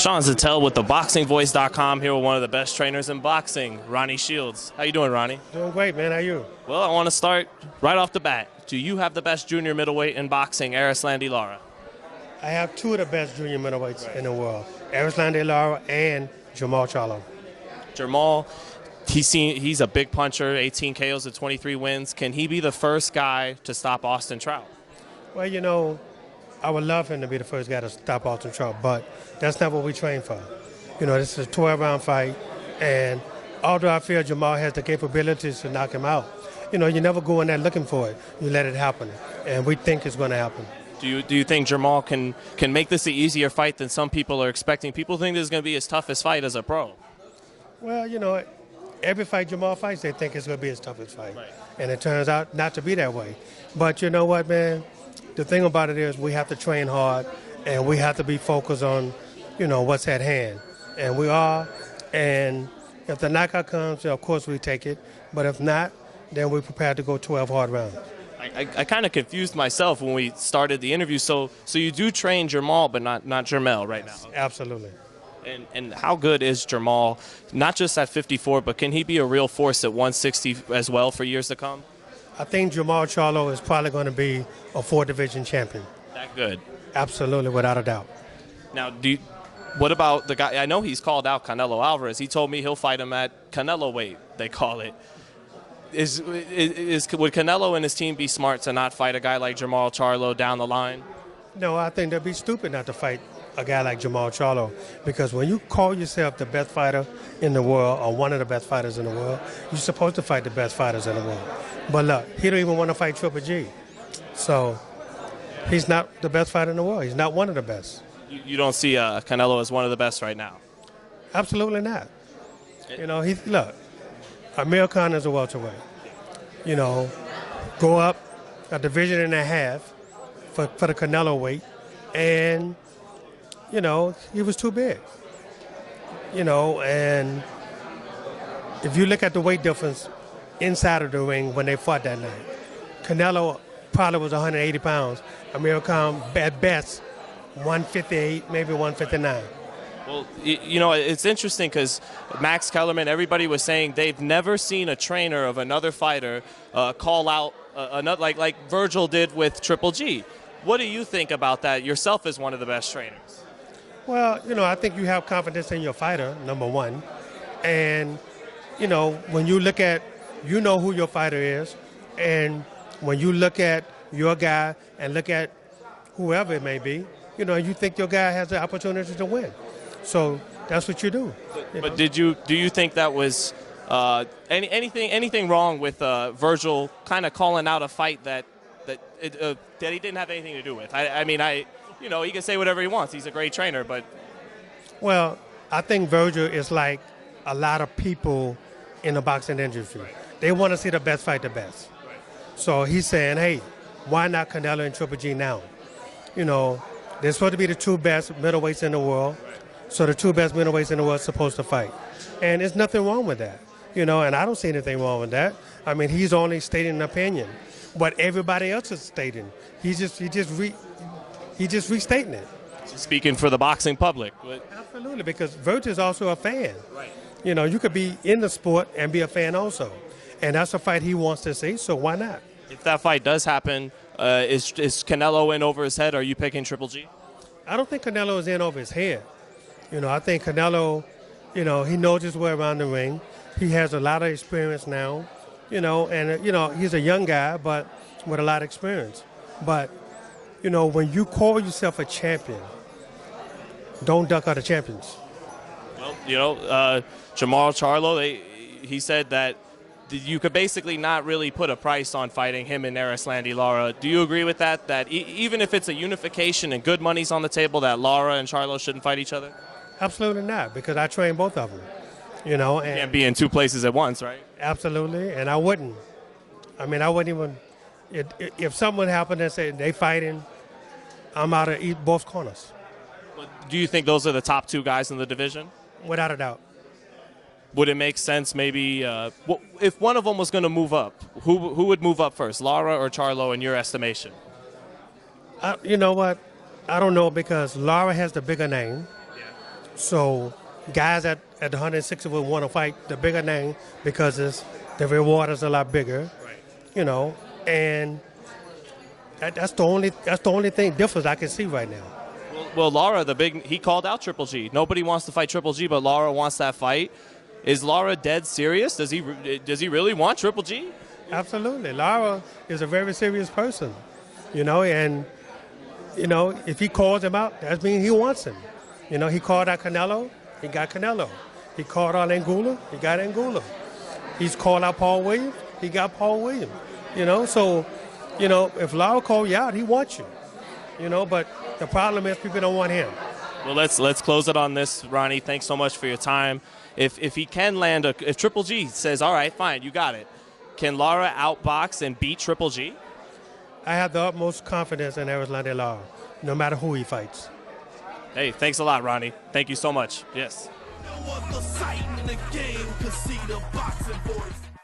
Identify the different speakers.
Speaker 1: Sean Zattel with ThaBoxingvoice.com here with one of the best trainers in boxing, Ronnie Shields. How you doing, Ronnie?
Speaker 2: Doing great, man. How you?
Speaker 1: Well, I want to start right off the bat. Do you have the best junior middleweight in boxing, Arislandi Lara?
Speaker 2: I have two of the best junior middleweights in the world, Arislandi Lara and Jamal Charlo.
Speaker 1: Jamal, he's a big puncher, 18 KOs and 23 wins. Can he be the first guy to stop Austin Trout?
Speaker 2: Well, you know, I would love him to be the first guy to stop Austin Trout, but that's not what we train for. You know, this is a 12-round fight, and although I feel Jamal has the capabilities to knock him out, you know, you never go in there looking for it. You let it happen, and we think it's going to happen.
Speaker 1: Do you think Jamal can make this an easier fight than some people are expecting? People think this is going to be his toughest fight as a pro.
Speaker 2: Well, you know, every fight Jamal fights, they think it's going to be his toughest fight.
Speaker 1: Right.
Speaker 2: And it turns out not to be that way. But you know what, man? The thing about it is we have to train hard, and we have to be focused on, you know, what's at hand. And we are. And if the knockout comes, of course we take it. But if not, then we're prepared to go 12 hard rounds.
Speaker 1: I kind of confused myself when we started the interview. So you do train Jamal, but not Jermell right now.
Speaker 2: Absolutely.
Speaker 1: And how good is Jamal, not just at 54, but can he be a real force at 160 as well for years to come?
Speaker 2: I think Jamal Charlo is probably going to be a 4-division champion.
Speaker 1: That good?
Speaker 2: Absolutely, without a doubt.
Speaker 1: Now, what about the guy? I know he's called out Canelo Alvarez. He told me he'll fight him at Canelo weight, they call it. Would Canelo and his team be smart to not fight a guy like Jamal Charlo down the line?
Speaker 2: No, I think they'd be stupid not to fight a guy like Jamal Charlo, because when you call yourself the best fighter in the world or one of the best fighters in the world, you're supposed to fight the best fighters in the world. But look, he don't even want to fight Triple G. So he's not the best fighter in the world. He's not one of the best.
Speaker 1: You don't see Canelo as one of the best right now?
Speaker 2: Absolutely not. You know, look, Amir Khan is a welterweight. You know, go up a division and a half for the Canelo weight, and, you know, he was too big. You know, and if you look at the weight difference inside of the ring when they fought that night, Canelo probably was 180 pounds. Amir Khan, at best, 158, maybe 159.
Speaker 1: Well, you know, it's interesting because Max Kellerman, everybody was saying they've never seen a trainer of another fighter call out another like Virgil did with Triple G. What do you think about that yourself as one of the best trainers?
Speaker 2: Well, you know, I think you have confidence in your fighter, number one. And, you know, when you look at, you know who your fighter is. And when you look at your guy and look at whoever it may be, you know, you think your guy has the opportunity to win. So that's what you do.
Speaker 1: But do you think that was anything wrong with Virgil kind of calling out a fight that he didn't have anything to do with? I mean, you know, he can say whatever he wants. He's a great trainer, but.
Speaker 2: Well, I think Virgil is like a lot of people in the boxing industry.
Speaker 1: Right.
Speaker 2: They want to see the best fight the best.
Speaker 1: Right.
Speaker 2: So he's saying, hey, why not Canelo and Triple G now? You know, they're supposed to be the two best middleweights in the world. Right. So the two best middleweights in the world are supposed to fight. And there's nothing wrong with that. You know, and I don't see anything wrong with that. I mean, he's only stating an opinion. What everybody else is stating. He's just restating it.
Speaker 1: Speaking for the boxing public.
Speaker 2: Absolutely, because Virgil is also a fan.
Speaker 1: Right.
Speaker 2: You know, you could be in the sport and be a fan also. And that's a fight he wants to see, so why not?
Speaker 1: If that fight does happen, is Canelo in over his head? Are you picking Triple G?
Speaker 2: I don't think Canelo is in over his head. You know, I think Canelo, you know, he knows his way around the ring. He has a lot of experience now, you know, and, you know, he's a young guy, but with a lot of experience. But, you know, when you call yourself a champion, don't duck other champions.
Speaker 1: Well, you know, Jamal Charlo, he said that you could basically not really put a price on fighting him and Arislandi Lara. Do you agree with that? That even if it's a unification and good money's on the table, that Lara and Charlo shouldn't fight each other?
Speaker 2: Absolutely not, because I train both of them. You know, and
Speaker 1: you can't be in two places at once, right?
Speaker 2: Absolutely, and I wouldn't. I mean, I wouldn't even. If someone happened and said they fighting, I'm out to eat both corners.
Speaker 1: But do you think those are the top two guys in the division?
Speaker 2: Without a doubt.
Speaker 1: Would it make sense maybe if one of them was going to move up, who would move up first, Lara or Charlo in your estimation?
Speaker 2: You know what? I don't know, because Lara has the bigger name.
Speaker 1: Yeah.
Speaker 2: So guys at the 160 would want to fight the bigger name because the reward is a lot bigger.
Speaker 1: Right.
Speaker 2: You know, and that's the only thing difference I can see right now.
Speaker 1: Well, Lara, he called out Triple G. Nobody wants to fight Triple G, but Lara wants that fight. Is Lara dead serious? Does he really want Triple G?
Speaker 2: Absolutely. Lara is a very serious person, you know, and, you know, if he calls him out, that means he wants him. You know, he called out Canelo, he got Canelo. He called out Anguilla, he got Anguilla. He's called out Paul Williams, he got Paul Williams. You know, so, you know, if Lara called you out, he wants you. You know, but the problem is people don't want him.
Speaker 1: Well, let's close it on this, Ronnie. Thanks so much for your time. If he can land if Triple G says, all right, fine, you got it, can Lara outbox and beat Triple G?
Speaker 2: I have the utmost confidence in Erislandy Lara, no matter who he fights.
Speaker 1: Hey, thanks a lot, Ronnie. Thank you so much. Yes.
Speaker 3: No other sight in the game could see the boxing voice.